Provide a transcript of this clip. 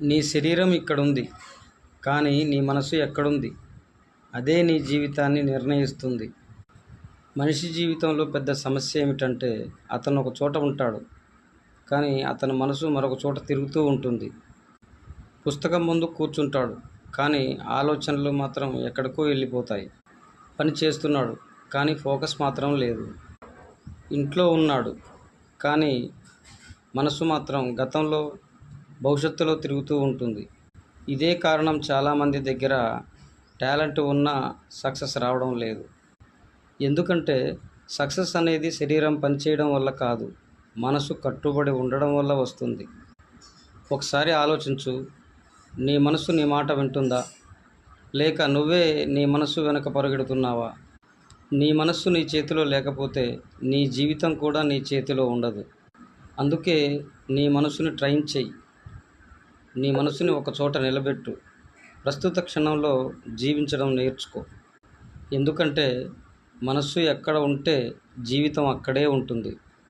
నీ శరీరం ఇక్కడుంది, కానీ నీ మనసు ఎక్కడుంది? అదే నీ జీవితాన్ని నిర్ణయిస్తుంది. మనిషి జీవితంలో పెద్ద సమస్య ఏమిటంటే, అతను ఒక చోట ఉంటాడు, కానీ అతని మనసు మరొక చోట తిరుగుతూ ఉంటుంది. పుస్తకం ముందు కూర్చుంటాడు, కానీ ఆలోచనలు మాత్రం ఎక్కడికో వెళ్ళిపోతాయి. పని చేస్తున్నాడు, కానీ ఫోకస్ మాత్రం లేదు. ఇంట్లో ఉన్నాడు, కానీ మనసు మాత్రం గతంలో, భవిష్యత్తులో తిరుగుతూ ఉంటుంది. ఇదే కారణం చాలామంది దగ్గర టాలెంట్ ఉన్నా సక్సెస్ రావడం లేదు. ఎందుకంటే సక్సెస్ అనేది శరీరం పనిచేయడం వల్ల కాదు, మనసు కట్టుబడి ఉండడం వల్ల వస్తుంది. ఒకసారి ఆలోచించు, నీ మనసు నీ మాట వింటుందా? లేక నువ్వే నీ మనసు వెనుక పరుగెడుతున్నావా? నీ మనస్సు నీ చేతిలో లేకపోతే నీ జీవితం కూడా నీ చేతిలో ఉండదు. అందుకే నీ మనసుని ట్రైన్ చెయ్యి. నీ మనసుని ఒక చోట నిలబెట్టు. ప్రస్తుత క్షణంలో జీవించడం నేర్చుకో. ఎందుకంటే మనస్సు ఎక్కడ ఉంటే జీవితం అక్కడే ఉంటుంది.